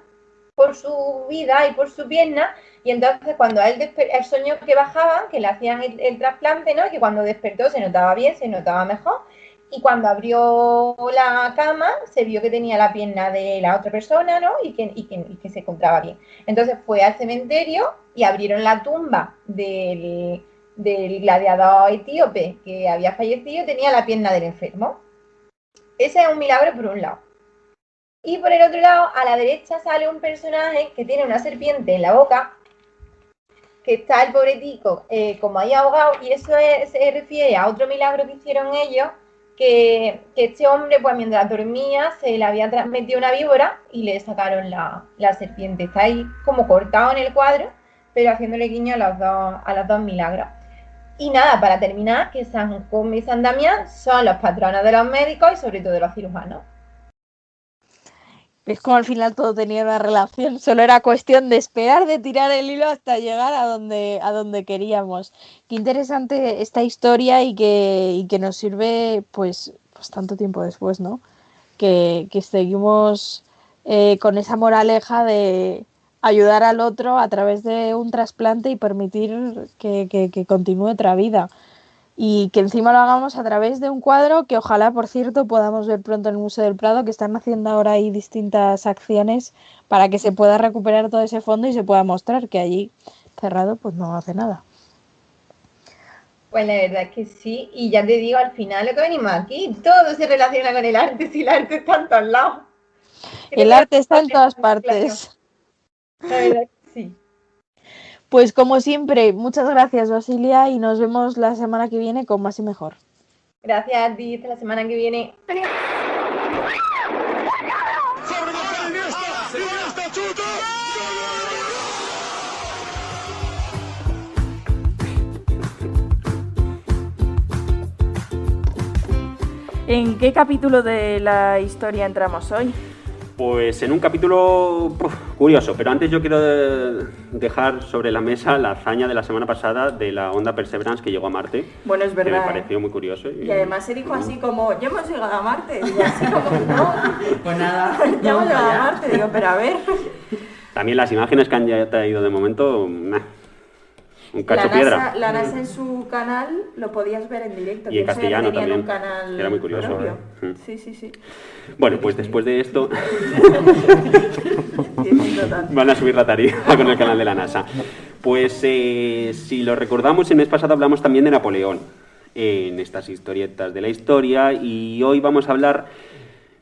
por su vida y por su pierna, y entonces cuando él soñó que bajaban, que le hacían el trasplante, ¿no? Y que cuando despertó se notaba bien, se notaba mejor, y cuando abrió la cama se vio que tenía la pierna de la otra persona, ¿no? Y que se encontraba bien. Entonces fue al cementerio y abrieron la tumba del gladiador etíope que había fallecido, tenía la pierna del enfermo. Ese es un milagro por un lado. Y por el otro lado, a la derecha sale un personaje que tiene una serpiente en la boca, que está el pobre tico como ahí ahogado, y eso se refiere a otro milagro que hicieron ellos, que este hombre, pues mientras dormía, se le había metido una víbora y le sacaron la serpiente. Está ahí como cortado en el cuadro, pero haciéndole guiño a los dos milagros. Y nada, para terminar, que San Cosme y San Damián son los patronos de los médicos y sobre todo de los cirujanos.
Es como al final todo tenía una relación, solo era cuestión de esperar, de tirar el hilo hasta llegar a donde queríamos. Qué interesante esta historia y que nos sirve pues tanto tiempo después, ¿no? Que seguimos con esa moraleja de ayudar al otro a través de un trasplante y permitir que continúe otra vida. Y que encima lo hagamos a través de un cuadro que ojalá, por cierto, podamos ver pronto en el Museo del Prado, que están haciendo ahora ahí distintas acciones para que se pueda recuperar todo ese fondo y se pueda mostrar que allí cerrado pues no hace nada.
Pues la verdad es que sí, y ya te digo, al final lo que venimos aquí, todo se relaciona con el arte, si el arte está en todos lados.
El arte está en todas partes.
La verdad es que sí.
Pues como siempre, muchas gracias, Basilia, y nos vemos la semana que viene con más y mejor.
Gracias a ti, hasta la semana que viene.
¿En qué capítulo de la historia entramos hoy?
Pues en un capítulo Curioso, pero antes yo quiero dejar sobre la mesa la hazaña de la semana pasada de la onda Perseverance que llegó a Marte.
Bueno, es verdad.
Que me pareció muy curioso.
Y además se dijo así como, ya hemos llegado a Marte. Digo, así como, no.
Pues nada,
ya hemos llegado a Marte. Digo, pero a ver.
También las imágenes que han ya traído de momento, un cacho piedra.
La NASA en su canal lo podías ver en directo.
Y en castellano también.
Un canal
era muy curioso.
Sí.
Bueno, pues después de esto van a subir la tarifa con el canal de la NASA. Pues si lo recordamos, el mes pasado hablamos también de Napoleón en estas historietas de la historia y hoy vamos a hablar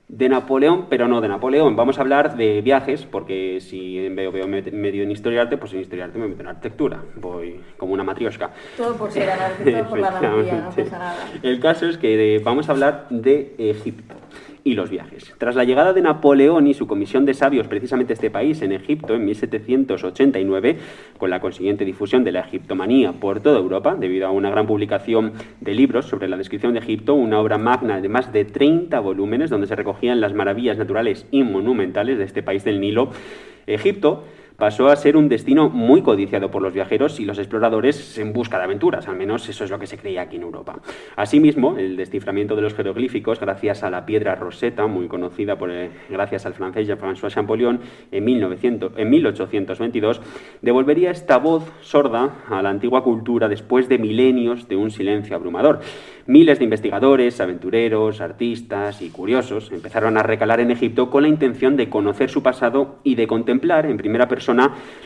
de Napoleón, pero no de Napoleón. Vamos a hablar de viajes, porque si veo medio en historiarte, pues en historiarte me meto en arquitectura. Voy como una matrioshka.
Todo por ser anarquista, todo por la anarquía, no pasa nada.
El caso es que vamos a hablar de Egipto y los viajes. Tras la llegada de Napoleón y su comisión de sabios precisamente a este país en Egipto en 1789, con la consiguiente difusión de la egiptomanía por toda Europa, debido a una gran publicación de libros sobre la descripción de Egipto, una obra magna de más de 30 volúmenes donde se recogían las maravillas naturales y monumentales de este país del Nilo, Egipto pasó a ser un destino muy codiciado por los viajeros y los exploradores en busca de aventuras, al menos eso es lo que se creía aquí en Europa. Asimismo, el desciframiento de los jeroglíficos, gracias a la piedra Rosetta, muy conocida gracias al francés Jean-François Champollion, en 1822, devolvería esta voz sorda a la antigua cultura después de milenios de un silencio abrumador. Miles de investigadores, aventureros, artistas y curiosos empezaron a recalar en Egipto con la intención de conocer su pasado y de contemplar en primera persona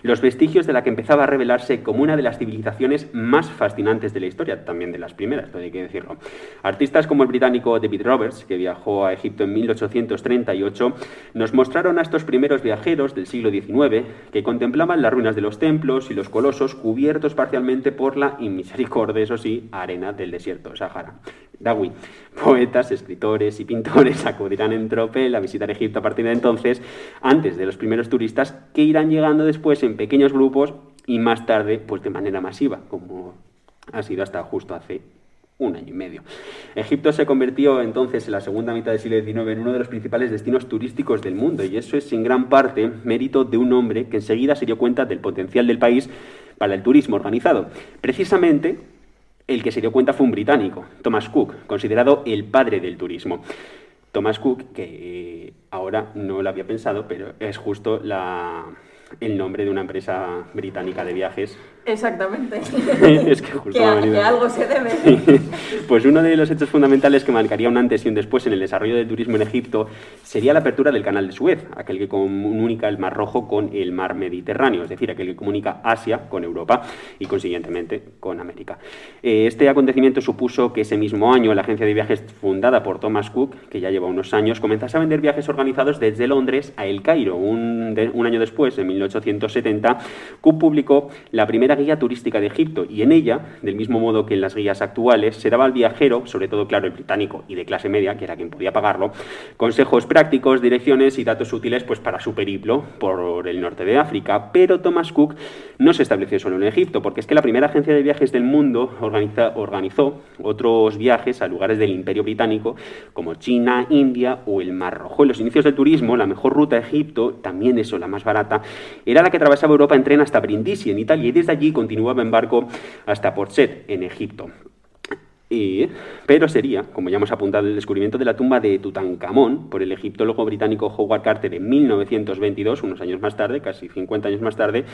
los vestigios de la que empezaba a revelarse como una de las civilizaciones más fascinantes de la historia, también de las primeras, todo hay que decirlo. Artistas como el británico David Roberts, que viajó a Egipto en 1838, nos mostraron a estos primeros viajeros del siglo XIX que contemplaban las ruinas de los templos y los colosos cubiertos parcialmente por la inmisericordia, eso sí, arena del desierto Sahara. Dawi, poetas, escritores y pintores acudirán en tropel a visitar Egipto a partir de entonces, antes de los primeros turistas que irán llegando después en pequeños grupos y más tarde pues de manera masiva, como ha sido hasta justo hace un año y medio. Egipto se convirtió entonces en la segunda mitad del siglo XIX en uno de los principales destinos turísticos del mundo y eso es en gran parte mérito de un hombre que enseguida se dio cuenta del potencial del país para el turismo organizado. Precisamente el que se dio cuenta fue un británico, Thomas Cook, considerado el padre del turismo. Thomas Cook, que ahora no lo había pensado, pero es justo el nombre de una empresa británica de viajes.
Exactamente.
Es que justo me ha venido.
Que algo se debe.
Pues uno de los hechos fundamentales que marcaría un antes y un después en el desarrollo del turismo en Egipto sería la apertura del canal de Suez, aquel que comunica el Mar Rojo con el Mar Mediterráneo, es decir, aquel que comunica Asia con Europa y consiguientemente con América. Este acontecimiento supuso que ese mismo año la agencia de viajes fundada por Thomas Cook, que ya lleva unos años, comenzase a vender viajes organizados desde Londres a El Cairo. Un año después, en 1870, Cook publicó la primera guía turística de Egipto y en ella, del mismo modo que en las guías actuales, se daba al viajero, sobre todo claro el británico y de clase media, que era quien podía pagarlo, consejos prácticos, direcciones y datos útiles pues para su periplo por el norte de África. Pero Thomas Cook no se estableció solo en Egipto, porque es que la primera agencia de viajes del mundo organizó otros viajes a lugares del Imperio Británico como China, India o el Mar Rojo. En los inicios del turismo, la mejor ruta a Egipto, también eso, la más barata, era la que atravesaba Europa en tren hasta Brindisi, en Italia, y desde allí continuaba en barco hasta Port Said, en Egipto. Pero sería, como ya hemos apuntado, el descubrimiento de la tumba de Tutankamón por el egiptólogo británico Howard Carter en 1922, unos años más tarde, casi 50 años más tarde,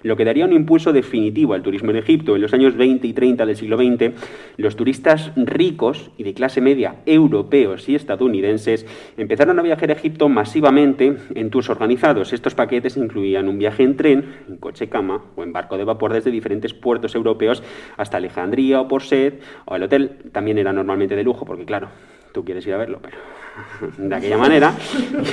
lo que daría un impulso definitivo al turismo en Egipto. En los años 20 y 30 del siglo XX, los turistas ricos y de clase media europeos y estadounidenses empezaron a viajar a Egipto masivamente en tours organizados. Estos paquetes incluían un viaje en tren, en coche-cama o en barco de vapor desde diferentes puertos europeos hasta Alejandría o Port Said o el hotel. También era normalmente de lujo, porque claro, tú quieres ir a verlo, pero de aquella manera,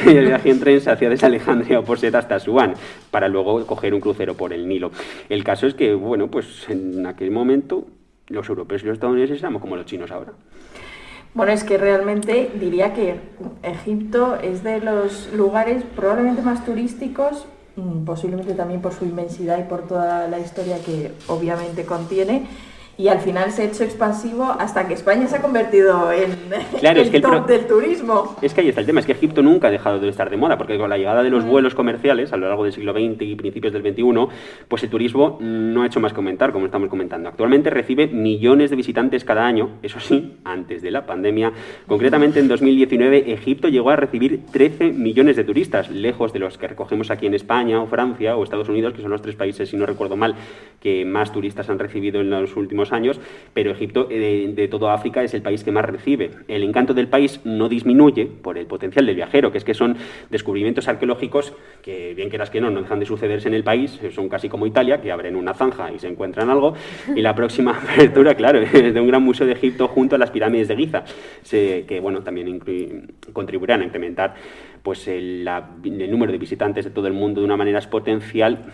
el viaje en tren se hacía desde Alejandría o Port Said hasta Asuán, para luego coger un crucero por el Nilo. El caso es que, bueno, pues en aquel momento los europeos y los estadounidenses éramos como los chinos ahora.
Bueno, es que realmente diría que Egipto es de los lugares probablemente más turísticos, posiblemente también por su inmensidad y por toda la historia que obviamente contiene. y al final se ha hecho expansivo hasta que España se ha convertido en
Claro,
el
es que
top del turismo.
Es que ahí está el tema, es que Egipto nunca ha dejado de estar de moda, porque con la llegada de los vuelos comerciales a lo largo del siglo XX y principios del XXI, pues el turismo no ha hecho más que aumentar, como estamos comentando. Actualmente recibe millones de visitantes cada año, eso sí, antes de la pandemia. Concretamente en 2019 Egipto llegó a recibir 13 millones de turistas, lejos de los que recogemos aquí en España o Francia o Estados Unidos, que son los 3 países, si no recuerdo mal, que más turistas han recibido en los últimos años, pero Egipto, de toda África, es el país que más recibe. El encanto del país no disminuye por el potencial del viajero, que es que son descubrimientos arqueológicos que, bien quieras que no dejan de sucederse en el país, son casi como Italia, que abren una zanja y se encuentran algo, y la próxima apertura, claro, de un gran museo de Egipto junto a las pirámides de Giza, que bueno, también contribuirán a incrementar pues el número de visitantes de todo el mundo de una manera exponencial.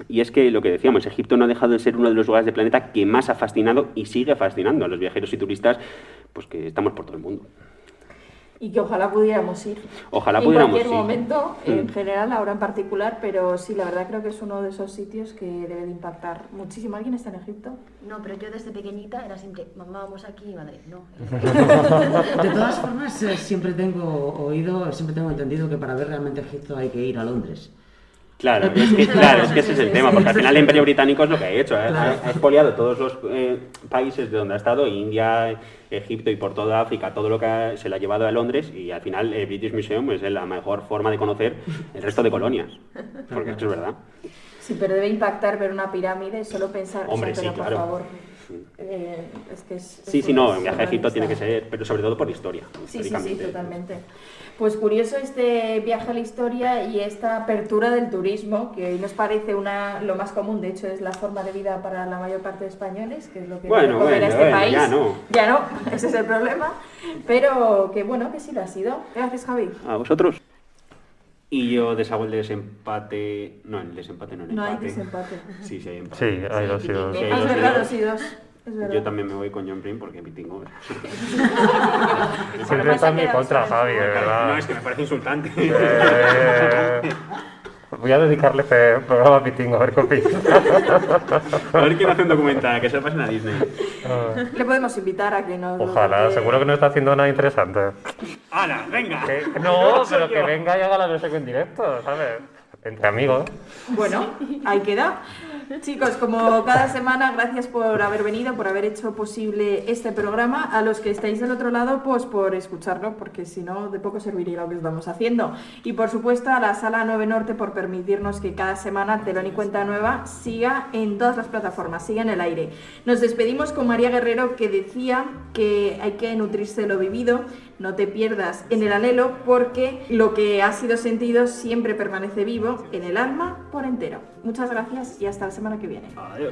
Y es que lo que decíamos, Egipto no ha dejado de ser uno de los lugares del planeta que más ha fascinado y sigue fascinando a los viajeros y turistas, pues que estamos por todo el mundo.
Y que ojalá pudiéramos ir.
Ojalá pudiéramos
ir. En cualquier
ir.
momento, en general, ahora en particular, pero sí, la verdad creo que es uno de esos sitios que debe de impactar muchísimo. ¿Alguien está en Egipto?
No, pero yo desde pequeñita era siempre, mamá, vamos aquí, madre, no.
De todas formas, siempre tengo entendido que para ver realmente Egipto hay que ir a Londres.
Claro, es que ese es el tema, porque al final el Imperio Británico es lo que ha hecho, ha expoliado todos los países de donde ha estado, India, Egipto y por toda África, todo lo que se le ha llevado a Londres, y al final el British Museum es la mejor forma de conocer el resto de colonias, porque esto es verdad.
Sí, pero debe impactar ver una pirámide, solo pensar,
Hombre,
pero
sí, claro.
por favor. Es que
Sí, no, un viaje a Egipto tiene que ser, pero sobre todo por historia.
Sí, totalmente. Pues curioso este viaje a la historia y esta apertura del turismo, que hoy nos parece lo más común, de hecho es la forma de vida para la mayor parte de españoles, que es lo que recupera este país. Ya no, ese es el problema, pero que bueno, que sí lo ha sido. Gracias, Javi.
A vosotros. Y yo deshago el desempate... No, el desempate no, el empate.
No hay desempate.
Sí, hay empate.
Sí, hay 2 y 2.
Es verdad, 2 y 2.
Yo también me voy con John Prim porque Pitingo.
Siempre está en mi contra, Javi, de verdad.
No, es que me parece insultante.
Voy a dedicarle este programa a Pitingo, a ver qué opina.
A ver quién hace un documental, que se lo pasen a Disney.
Le podemos invitar a que nos...
Ojalá, seguro que no está haciendo nada interesante.
¡Hala, venga!
No, pero que venga y haga la versión en directo, ¿sabes? Entre amigos.
Bueno, ahí queda. Chicos, como cada semana, gracias por haber venido, por haber hecho posible este programa. A los que estáis del otro lado, pues por escucharlo, porque si no, de poco serviría lo que estamos haciendo. Y por supuesto a la Sala 9 Norte por permitirnos que cada semana Telón y Cuenta Nueva siga en todas las plataformas, siga en el aire. Nos despedimos con María Guerrero, que decía que hay que nutrirse de lo vivido. No te pierdas en el anhelo, porque lo que ha sido sentido siempre permanece vivo en el alma por entero. Muchas gracias y hasta la semana que viene.
Adiós.